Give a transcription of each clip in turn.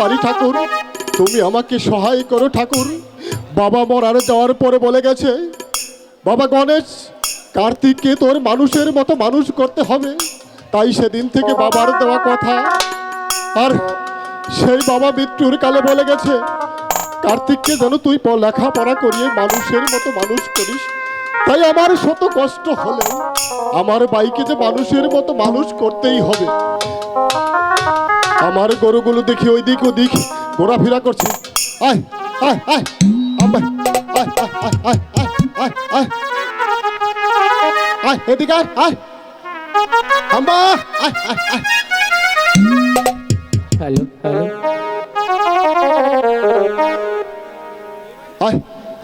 পারি ঠাকুর, তুমি আমাকে সহায় করো ঠাকুর। বাবা মরার যাওয়ার পরে বলে গেছে, বাবা গণেশ, কার্তিককে তোর মানুষের মতো মানুষ করতে হবে। তাই সেদিন থেকে বাবার দেওয়া কথা, আর সেই বাবা মৃত্যুর কালে বলে গেছে, কার্তিককে যেন তুই লেখাপড়া করিয়ে মানুষের মতো মানুষ করিস। তাই আমার শত কষ্ট হলে আমার বাইকে যে মানুষের মতো মানুষ করতেই হবে। আমার গরুগুলো দেখি ওই দিক ওদিক ঘোরাফেরা করছে। আয় আয় আয় আয় আয় আয় আয় আয় আয় এদিকে আয় আয় আম্মা আয় আয় আয়। হ্যালো হ্যালো আয়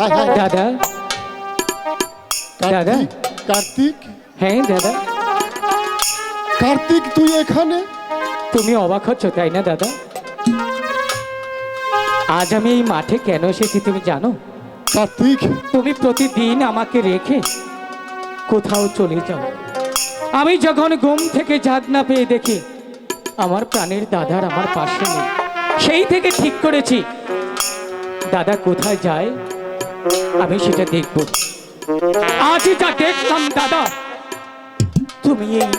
আয় আয় দাদা দাদা। কার্তিক, হ্যাঁ দাদা, কার্তিক তুই এখানে? তুমি অবাক হচ্ছ তাই না দাদা? আজ আমি এই মাঠে কেন এসেছি তুমি জানো? কার্তিক, তুমি প্রতিদিন আমাকে রেখে কোথাও চলে যাও। আমি যখন ঘুম থেকে জাগ না পেয়ে দেখি আমার প্রাণের দাদার আমার পাশে নেই, সেই থেকে ঠিক করেছি দাদা কোথায় যায় আমি সেটা দেখব। আজ যা দেখলাম দাদা, তুমি এই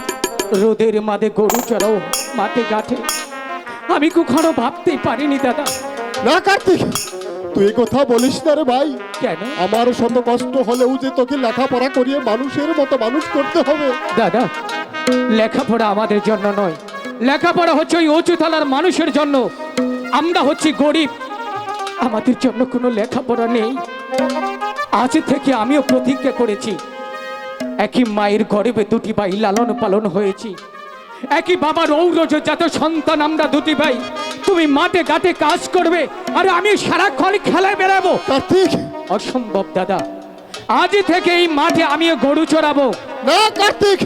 রোদের মাঝে গরু চড়াও মাঠে ঘাটে, আমি কখনো ভাবতেই পারিনি দাদা। না কার্তিক, তুই কথা বলিস না রে ভাই। কেন আমার শত কষ্ট হলেও যে তোকে লেখাপড়া করিয়ে মানুষের মতো মানুষ করতে হবে। দাদা, লেখাপড়া আমাদের জন্য নয়, লেখাপড়া হচ্ছে ওই উঁচু তলার মানুষের জন্য। আমরা হচ্ছি গরিব, আমাদের জন্য কোনো লেখাপড়া নেই। আজ থেকে আমিও প্রতিজ্ঞা করেছি, একই মায়ের গর্ভে দুটি ভাই লালন পালন হয়েছি, একই বাবার ঔরজাত সন্তান আমরা দুটি ভাই। তুমি মাঠে ঘাটে কাজ করবে আর আমি সারাক্ষণ খেলায় বেড়াবো। কার্তিক, অসম্ভব দাদা, আজ থেকে এই মাঠে আমিও গরু চড়াবো। না কার্তিক,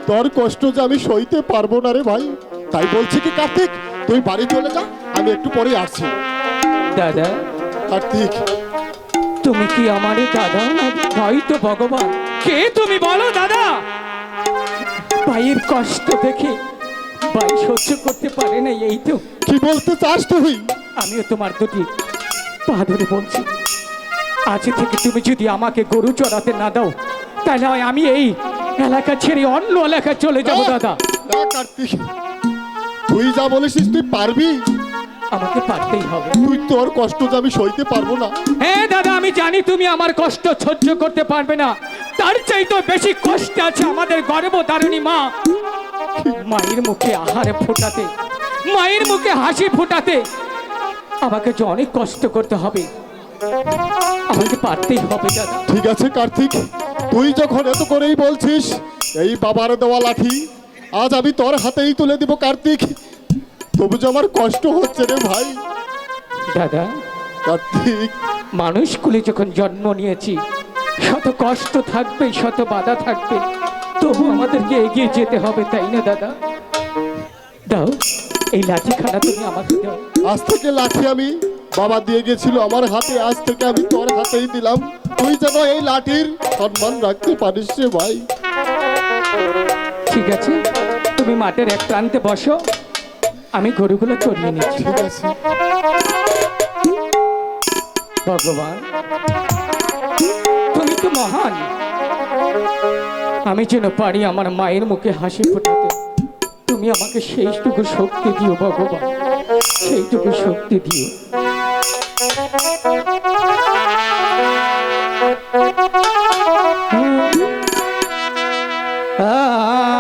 তোর কষ্ট যে আমি সইতে পারবো না রে ভাই। তাই বলছি কি কার্তিক, তুই বাড়ি চলে যা, আমি একটু পরে আসছি। দাদা, কার্তিক, তুমি কি আমারে দাদা না ভাই? তো ভগবান, কে তুমি বলো দাদা? ভাইয়ের কষ্ট দেখে ভাই সহ্য করতে পারে না, এই তো। কি বলতে চাস তুই? আমিও তোমার দুটি পা ধরে বলছি, আজ থেকে তুমি যদি আমাকে গরু চড়াতে না দাও, তাহলে আমি এই এলাকা ছেড়ে অন্য এলাকায় চলে যাবো দাদা। না কার্তিক, তুই যা বলিস তুই পারবি? আমাকে পারতেই হবে। তুই তোর কষ্ট যে আমি সইতে পারবো না। হ্যাঁ দাদা, আমি জানি তুমি আমার কষ্ট সহ্য করতে পারবে না, তার চাইতে বেশি কষ্ট আছে আমাদের গর্ভধারিণী মা। মায়ের মুখে আহারে ফোটাতে, মায়ের মুখে হাসি ফোটাতে আমাকে যে অনেক কষ্ট করতে হবে, আমাকে পারতেই হবে দাদা। ঠিক আছে কার্তিক, তুই যখন এত করেই বলছিস, এই বাবার দেওয়া লাঠি আজ আমি তোর হাতেই তুলে দিব কার্তিক। তবু যে আমার কষ্ট হচ্ছে রে ভাই। দাদা, কার্তিক, মানুষগুলি যখন জন্ম নিয়েছি, শত কষ্ট থাকবে, শত বাধা থাকবে, তবু আমাদেরকে এগিয়ে যেতে হবে, তাই না দাদা? দাও এই লাঠিখানা, তুমি আমাকে দাও। আজ থেকে লাঠি আমি বাবা দিয়ে গেছিল আমার হাতে, আজ থেকে আমি তোর হাতেই দিলাম। তুই যেন এই লাঠির সম্মান রাখতে পারিস রে ভাই। ঠিক আছে, তুমি মাঠের এক প্রান্তে বসো, আমি গরুগুলো চড়িয়ে নিচ্ছি। ঠিক আছে। ভগবান, তুমি তো মহান, আমি যেন পারি আমার মায়ের মুখে হাসি ফোটাতে। তুমি আমাকে সেইটুকু শক্তি দিও ভগবান, সেইটুকু শক্তি দিও।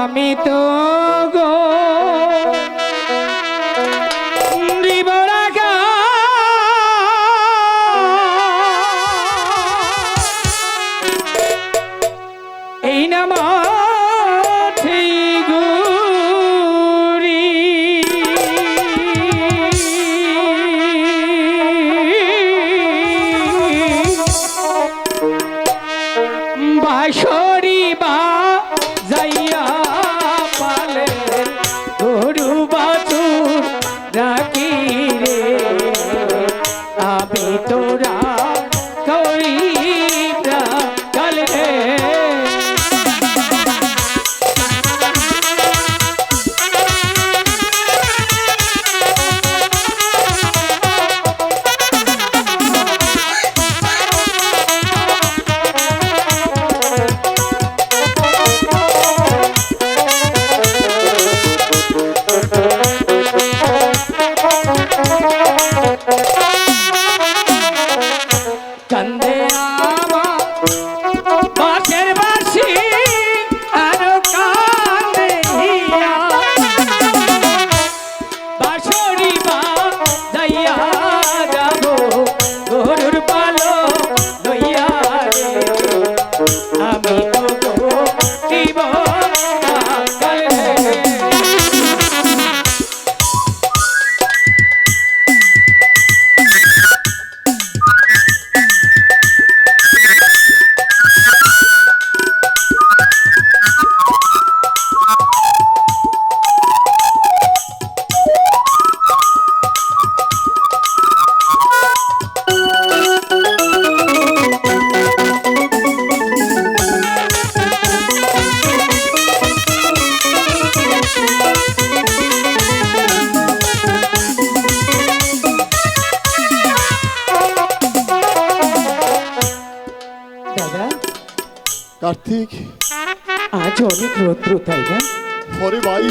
আমি তো গো এই নাম গুরি কার্তিক, আজ অনেক রৌদ্র, তাই না? ওরে ভাই,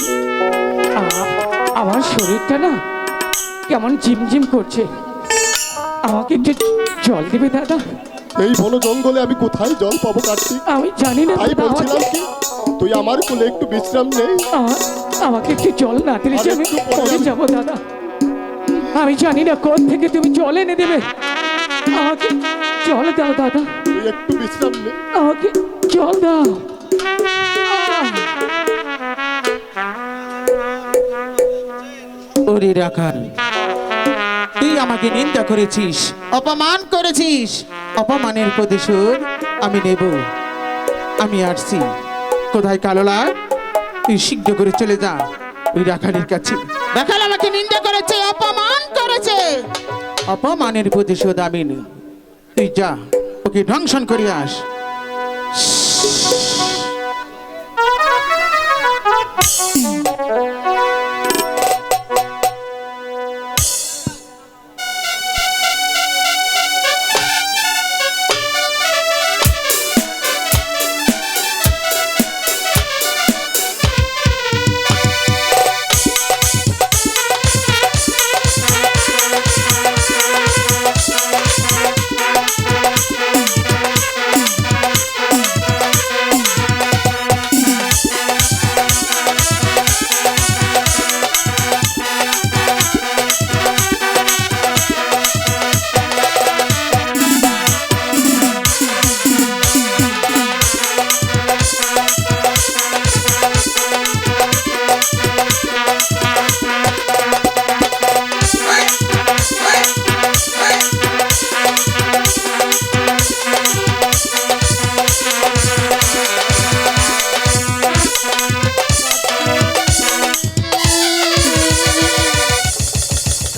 আমার শরীরটা না কেমন ঝিমঝিম করছে। আমাকে একটু জল দেবে দাদা? এই বন জঙ্গলে আমি কোথায় জল পাবো কার্তিক? আমি জানি না তাই দাদা, বলছিলাম কি, তুই আমার কোলে একটু বিশ্রাম নেই। আমাকে একটু জল না দিলে যে আমি আর একটু পরে পড়ে যাবো দাদা। আমি জানি না কোথা থেকে তুমি জল এনে দেবে। আমাকে জল দাও দাদা, তুই একটু বিশ্রাম নে। আমাকে জল দাও। ওরে রাখাল, তুই আমাকে নিন্দা করেছিস, অপমান করেছিস। অপমানের প্রতিশোধ আমি নেব। আমি আসছি। কোথায় কালোলা? তুই শীঘ্র করে চলে যা ওই রাখালের কাছে। রাখাল আমাকে নিন্দা করেছে, অপমান করেছে। অপমানের প্রতিশোধ আমি নেব। তুই যা, ওকে ধ্বংসন করে আস।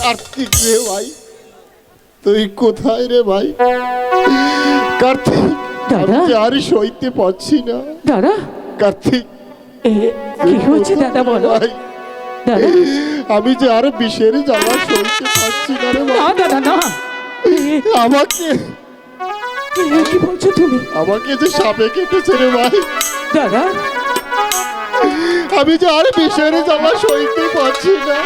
কার্তিক রে ভাই, তুই কোথায় রে ভাই? কার্তিক, আমি দাদা? যে আর সইতে পারছি না। দাদা, কার্তিক, কি হচ্ছে দাদা বলো? ভাই, দাদা, আমি যে আর বিষের জ্বালা সইতে পারছি না রে না ভাই। দাদা না। আমাকে কি বলছো তুমি? আমাকে যে সাপে কেটেছে রে ভাই। দাদা, আমি যে আর বিষের জ্বালা সইতে পারছি না।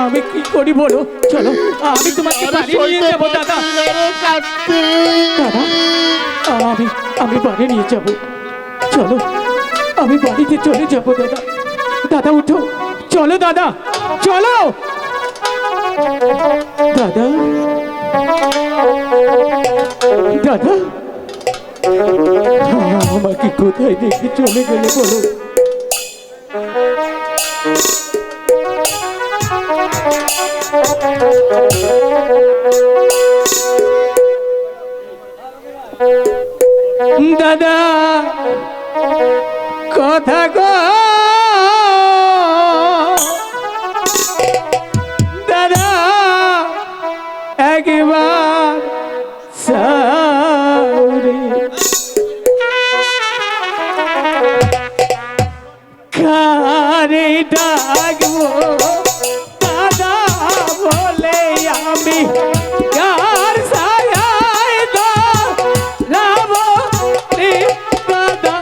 আমি কি করি বলো? চলো, আমি তোমাকে আর বাড়ি নিয়ে সইতে যাবো দাদা। পারছি না রে কার্তিক। দাদা, আমি বাড়ি নিয়ে যাব। চলো, আমি বাড়িতে চলে যাব দাদা। দাদা উঠো, চলো দাদা, চলো দাদা। দাদা, আমাকে কোথায় দেখে চলে গেলে বলো? দাদা, কথা গো দাদা, একবার সাউরে কারে ডাকবো দাদা বলে আমি কার ছায়ায় দাঁড়াবো রে দাদা,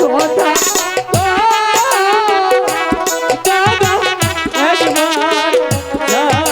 কথা দাদা একবার সাউরে।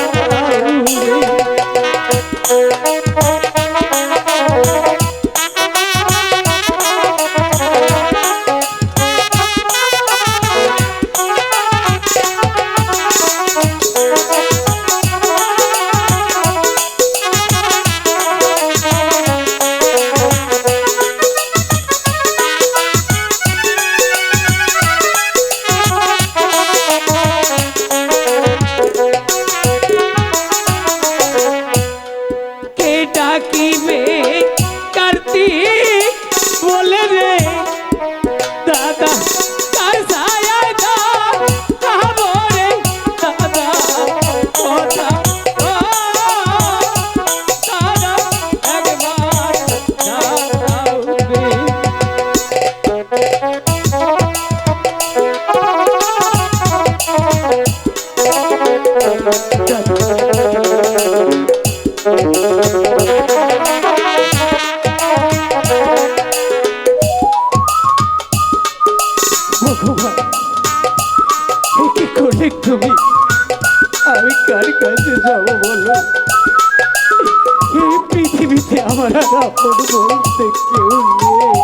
এই পৃথিবীতে আমার আর আপন বলতে কেউ নেই।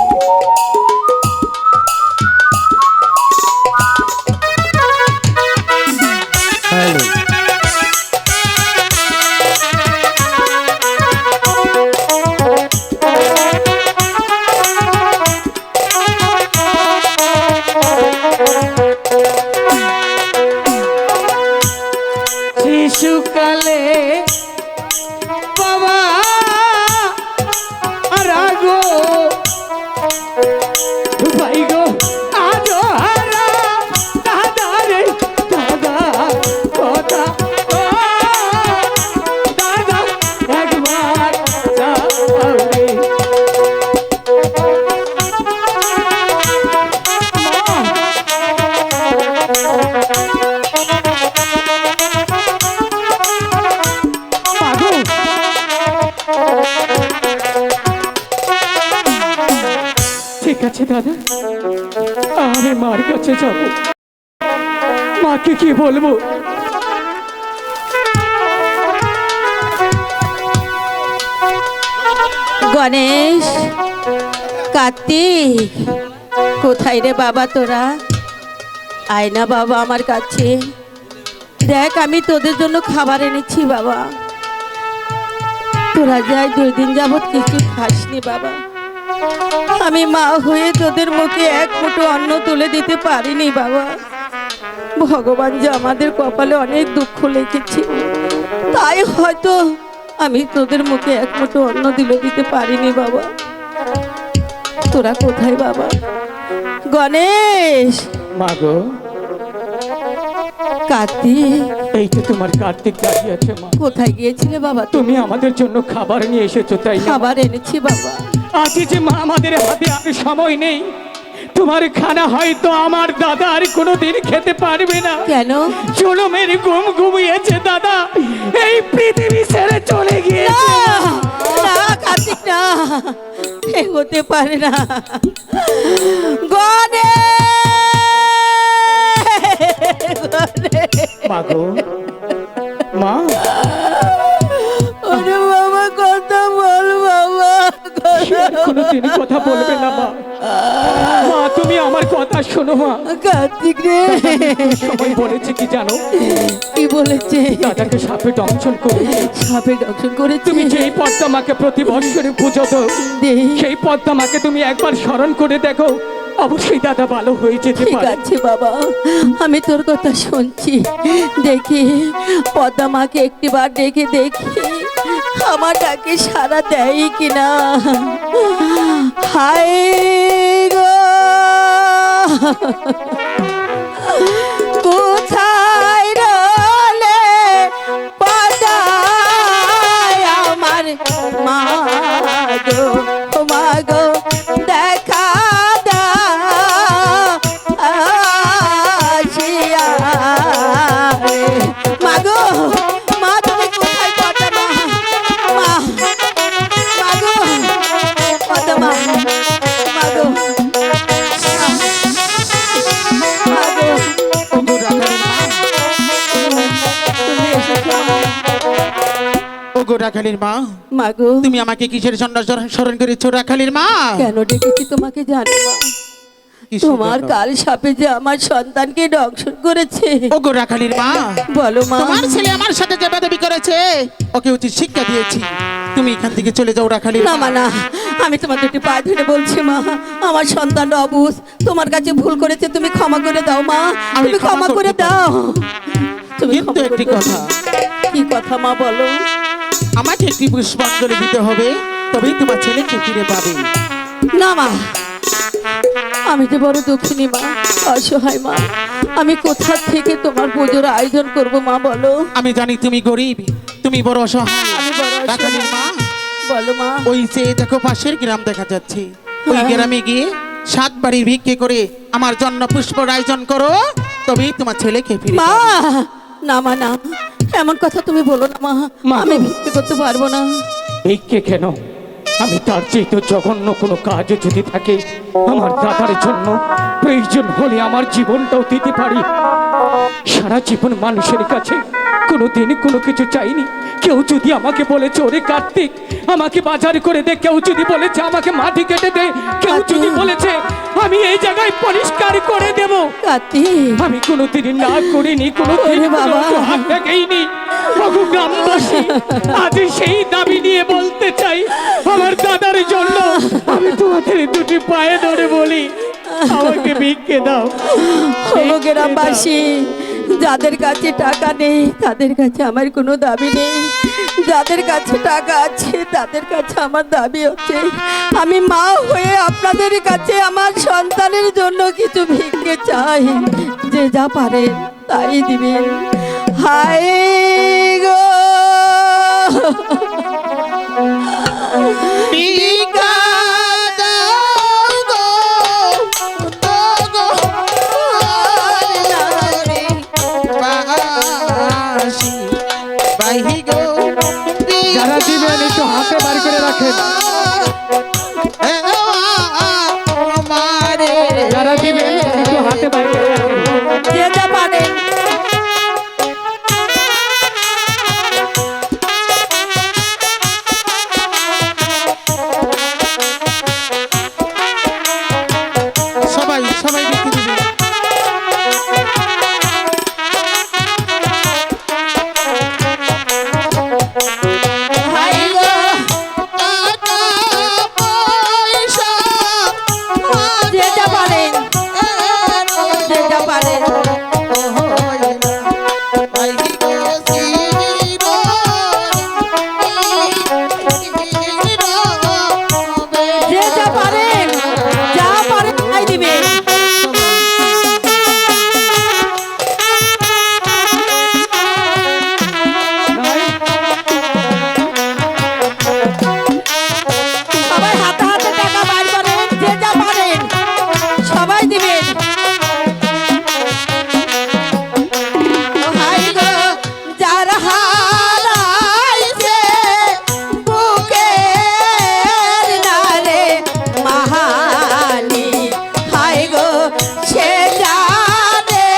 হ্যালো, শিশুকালে বাবা রাগো ভাই গো আজো হারা দাদা রে দাদা কথা ও দাদা একবার যাও রে। ঠিক আছে দাদা, আমি মার কাছে যাব। মাকে কি বলবো? গণেশ, কার্তিক, কোথায় রে বাবা তোরা? আয় না বাবা আমার কাছে। দেখ, আমি তোদের জন্য খাবার এনেছি বাবা। তোরা যাই 2 দিন যাবত কিছু খাসনি বাবা। আমি মা হয়ে তোদের মুখে এক মুঠো অন্ন তুলে দিতে পারিনি বাবা। ভগবান যে আমাদের কপালে অনেক দুঃখ লিখেছে, তাই হয়তো আমি তোদের মুখে এক মুঠো অন্ন তুলে দিতে পারিনি বাবা। তোরা কোথায় বাবা? গণেশ, মা গো, কার্তিক, এই তো তোমার কার্তিক দাঁড়িয়ে আছে। মা, কোথায় গিয়েছিলে বাবা? তুমি আমাদের জন্য খাবার নিয়ে এসেছো তাই না? খাবার এনেছি বাবা। আজ যে মা আমাদের হাতে আর সময় নেই। তোমার খানা হয়তো আমার দাদা আর কোনোদিন খেতে পারবে না। কেন? জনমের ঘুম ঘুমিয়েছে দাদা, এই পৃথিবী ছেড়ে চলে গিয়েছে। না কার্তিক, না, এ হতে পারে না। মা গো, মা, ওরে বাবা, কথা বল বাবা। কোনোদিন কথা বলবে না মা। মা, তুমি আমার কথা শোনো মা। কার্তিক রে, সবাই বলেছে কি জানো? কি বলেছে? দাদাকে সাপে দংশন করে। সাপে দংশন করেছে? তুমি যেই পদ্মা মাকে প্রতি বৎসরে পুজো দাও, সেই পদ্মা মাকে তুমি একবার স্মরণ করে দেখো, অবশ্যই দাদা ভালো হয়ে যেতে ঠিক পারে। আছে বাবা, আমি তোর কথা শুনছি। দেখি পদ্মা মাকে একটিবার ডেকে দেখি আমার ডাকে সাড়া দেয় কিনা। হায় গো, কোথায় রলে পদ্মা আমার মা গো, মা গো, দেখা মাগো, মা তুমি কোথায়? পদ্মা মা, মা, মাগো, পদ্মা মা, মাগো, মাগো, ওগো রাখালের মা, তুমি এসেছো মা? ওগো রাখালের মা, মাগো, তুমি আমাকে কিসের জন্য স্মরণ করেছো রাখালের মা? কেন ডেকেছি তোমাকে জানো মা? কিসের তোমার জন্য? কাল সাপে যে আমার সন্তানকে দংশন করেছে। ওগো রাখালের মা, বলো মা। তোমার ছেলে আমার সাথে যে বেয়াদবি করেছে, ওকে উচিত শিক্ষা দিয়েছি। তুমি এখান থেকে চলে যাও রাখালের না মা। মা, না, আমি তোমার দুটি পায়ে ধরে বলছি মা, আমার সন্তান অবুঝ তোমার কাছে ভুল করেছে, তুমি ক্ষমা করে দাও মা, আমি তুমি ক্ষমা ক্ষমা করে করতে দাও। তুমি কিন্তু ক্ষমা করে একটি দাও। কথা। কি কথা মা বলো? আমাকে একটি পুষ্পাঞ্জলি দিতে হবে, তবেই তোমার ছেলেকে ফিরে পাবে। না মা, আমি যে বড় দুঃখিনী মা, অসহায় মা, আমি কোথা থেকে তোমার পুজোর আয়োজন করব মা বলো? আমি জানি তুমি গরিব, তুমি বড় অসহায়। আমি বড় অসহায়। রাখালের মা, বলো মা। ওই যে দেখো পাশের গ্রাম দেখা যাচ্ছে, ওই হ্যাঁ। গ্রামে গিয়ে 7 বাড়ির ভিক্ষে করে আমার জন্য পুষ্পর আয়োজন করো, তবেই তোমার ছেলেকে ফিরে মা, পাবে। না মা, না, এমন কথা তুমি বলো না মা, মা। আমি ভিক্ষে করতে পারবো না। ভিক্ষে কেন? আমি তার চেয়ে তো জঘন্য কোনো কাজ যদি থাকে, আমার দাদার জন্য প্রয়োজন হলে আমার জীবনটাও দিতে পারি। সারা জীবন মানুষের কাছে কোনোদিন কোনো কিছু চাইনি, কেউ যদি আমাকে বলেছে ওরে কার্তিক আমাকে বাজার করে দে, কেউ যদি বলেছে আমাকে মাটি কেটে দে, কেউ যদি বলেছে আমি এই জায়গায় পরিষ্কার করে দেব, কার্তিক আমি কোনোদিন না করিনি, কোনোদিন ওরে বাবা। হাত দেখাইনি। ওগো গ্রামবাসী, আজ সেই দাবি নিয়ে বলতে চাই, আমার দাদার জন্য আমি তোমাদের দুটি পায়ে ধরে বলি আমাকে ভিক্ষে দাও। ও গ্রামবাসী, যাদের কাছে টাকা নেই তাদের কাছে আমার কোনো দাবি নেই, যাদের কাছে টাকা আছে তাদের কাছে আমার দাবি হচ্ছে আমি মা হয়ে আপনাদের কাছে আমার সন্তানের জন্য কিছু ভিক্ষে চাই, যে যা পারে তাই দিবেন। হায় গো ভিক্ষা দাও গো, দাও গো, বাসি বাহি গো, যারা দিবেন একটু হাতে বার করে রাখেন, আমারে যারা দিবেন একটু হাতে বার করে রাখেন। যে যা পারে। সবাই সবাই দেখে দিবে। হায় গো টাকা পয়সা যে যা পারেন, যে যা পারেন। যে যা পারেন, যা পারেন তাই দিবেন। সবাই হাতে হাতে টাকা বাইর করেন, যে যা পারেন সবাই দিবেন। হায় গো যার হারাইছে বুকের নারে মাহালি, হায় গো সে জানে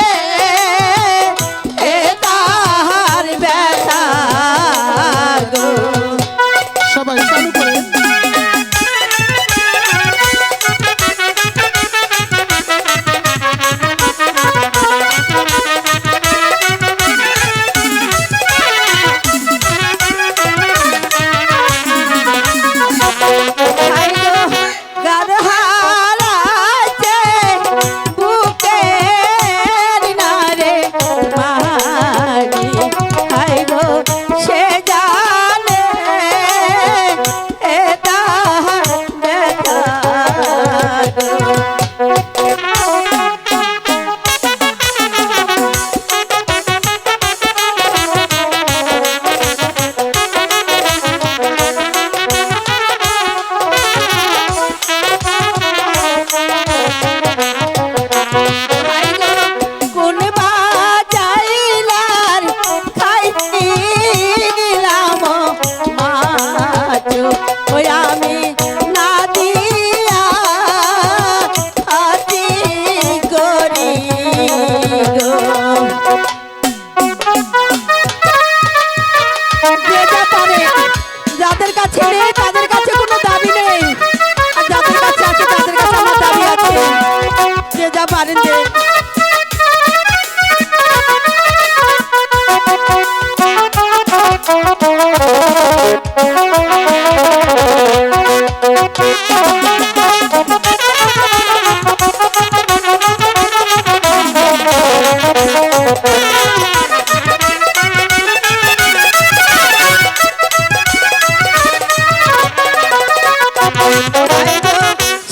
এ তাহার ব্যথা গো। সবাই চালু করে হায় গো গার হারাইছে বুকের নারে মারি, হায় গো সে জানে এ তাহার ব্যথা গো। হায় গো কোন বাজাইলার খাইতে দিলাম মাছ, ওই আমি না দিয়া হাতি করি গো। যে যা পারে, যাদের কাছে নেই তাদের কাছে কোনো দাবি নেই, আর যাদের কাছে আছে তাদের কাছে আমার দাবি আছে, যে যা পারেন দেন।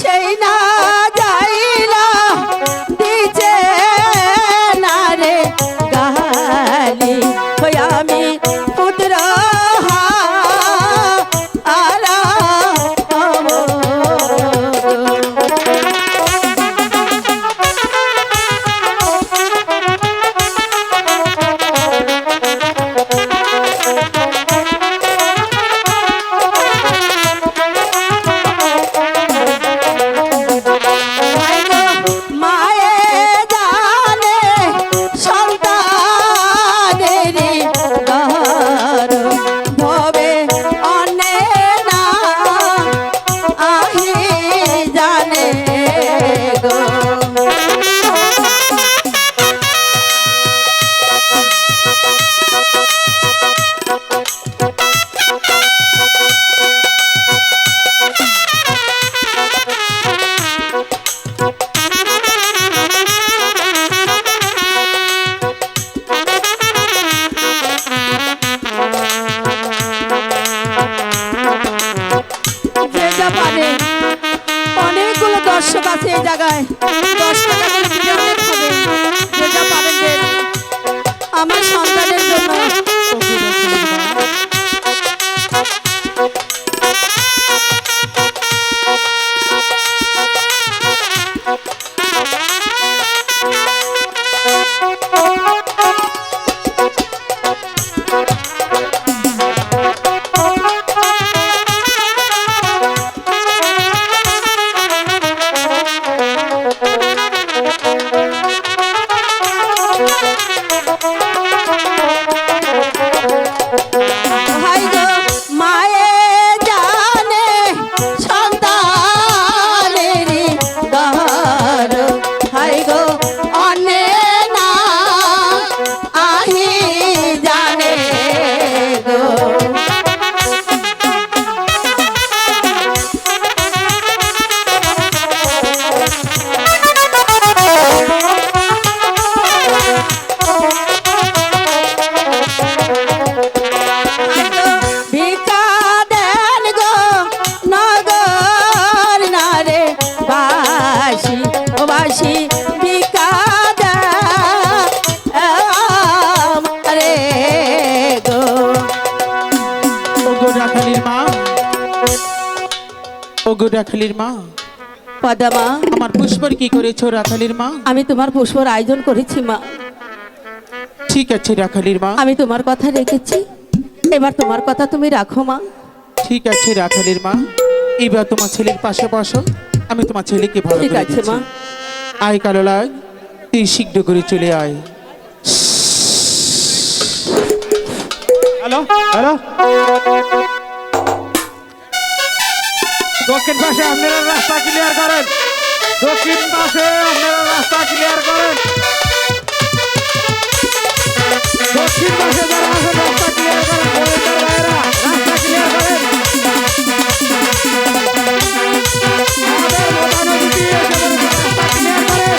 সেই না যাইলা দিছে না রে গালি, ওই আমি পুত্র যে যা পারে, অনেকগুলো দর্শক আছে এই জায়গায়, 10 টাকা করে দিলে অনেক হবে। যে যা পারেন দেন, আমার সন্তানের জন্য। ওগো রাখালের মা, ভাই গো মায়ে জানে সন্তানের গহর, ভাই গো অনে না আহি জানে গো। ভিকা দেন গো নগর নারে বাসি, ও বাসি ভিকা রে গো। ওগো রাখালের মা, ওগো রাখালের মা, পদামা, আমার পুষ্পর কি করেছো রাখালের মা? আমি তোমার পুষ্পর আয়োজন করেছি মা। ঠিক আছে রাখালের মা, আমি তোমার কথা রেখেছি, এবার তোমার কথা তুমি রাখো মা। ঠিক আছে রাখালের মা, এবার তোমার ছেলের পাশে বসো, আমি তোমার ছেলেকে ভালো ঠিক করে আছে দিচ্ছি। মা। আয় কালো লাগ, তুই শীঘ্র করে চলে আয়। হ্যালো হ্যালো, দক্ষিণ পাশে আপনারা রাস্তা ক্লিয়ার করেন, দক্ষিণ পাশে আপনারা রাস্তা ক্লিয়ার করেন, দক্ষিণ পাশে যারা আছেন রাস্তা ক্লিয়ার করেন, গোয়েন্দার ভাইয়েরা রাস্তা ক্লিয়ার করেন। আমাদের মতামত দিয়ে এসে বলেছে, রাস্তা ক্লিয়ার করেন।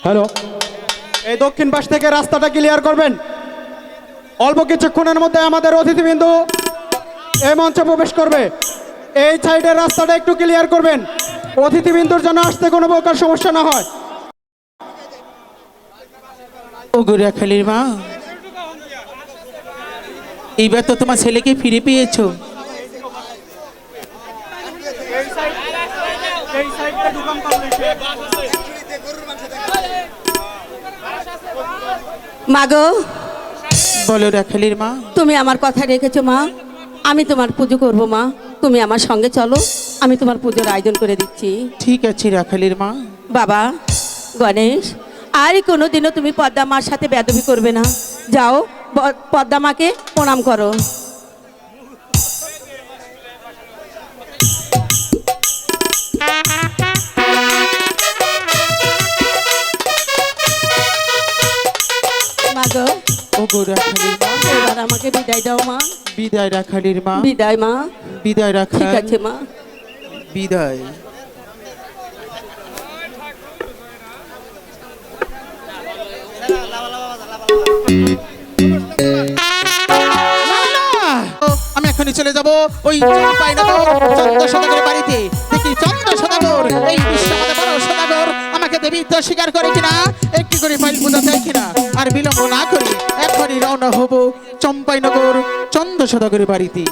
হ্যালো, এই দক্ষিণ পাশ থেকে রাস্তাটা ক্লিয়ার করবেন। অল্প কিছুক্ষণের মধ্যে আমাদের অতিথিবৃন্দ এই মঞ্চে প্রবেশ করবে। এই সাইডের রাস্তাটা একটু ক্লিয়ার করবেন, অতিথিবৃন্দুর জন্য আসতে কোনো প্রকার সমস্যা না হয়। ওগো রাখালের মা, এইবার তো তোমার ছেলেকে ফিরে পেয়েছো। মাগো, বলো রাখালের মা। তুমি আমার কথা রেখেছো মা, আমি তোমার পুজো করব মা। তুমি আমার সঙ্গে চলো, আমি তোমার পুজোর আয়োজন করে দিচ্ছি। ঠিক আছে রাখালের মা। বাবা গণেশ, আর কোনোদিনও তুমি পদ্মা মার সাথে বেদবি করবে না। যাও, পদ্মা মাকে প্রণাম করো। মাগো, ওগো রাখালের মা, এবার আমাকে বিদায় দাও মা। বিদায় রাখালের মা, বিদায় মা। বিদায় ঠিক রাখাল, আছে মা। বিদায়। আমি এখনই চলে যাব ওই চম্পাইনগর চন্দ্র সদাগরের বাড়িতে। দেখি চন্দ্র সদাগর, এই বিশ্ব আমাদের বড় সদাগর, আমাকে দেবীত্ব স্বীকার করে কিনা, একটি করে ফাইল পূজা দেয় কিনা। আর বিলম্ব না করি এখনই রওনা হব চম্পাইনগর চন্দ্র সদাগরের বাড়িতে।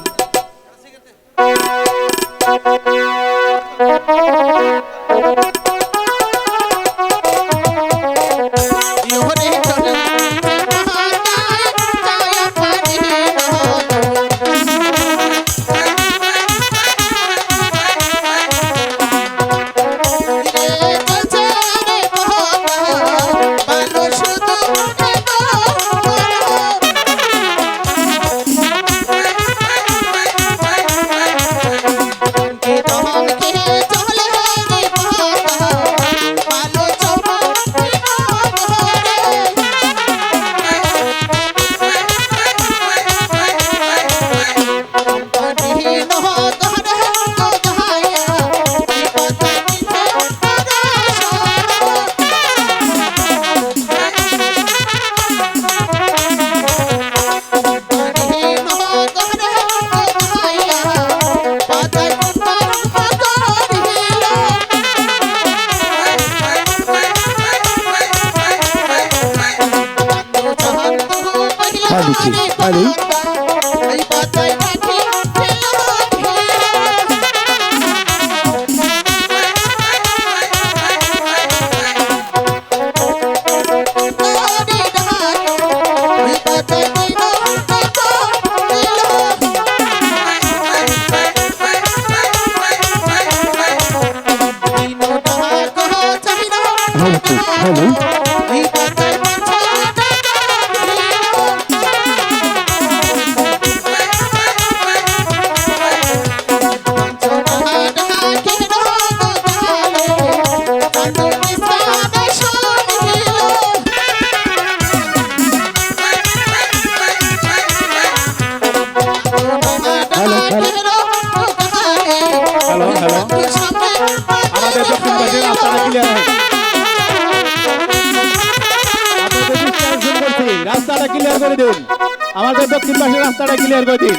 হ্যালো এই বাতায় পাখি হ্যালো হ্যালো হ্যালো আমাদের দক্ষিণ পাশের রাস্তাটা ক্লিয়ার হয় আপনাদের রাস্তাটা ক্লিয়ার করে দিন আমাদের দক্ষিণ পাশের রাস্তাটা ক্লিয়ার করে দিন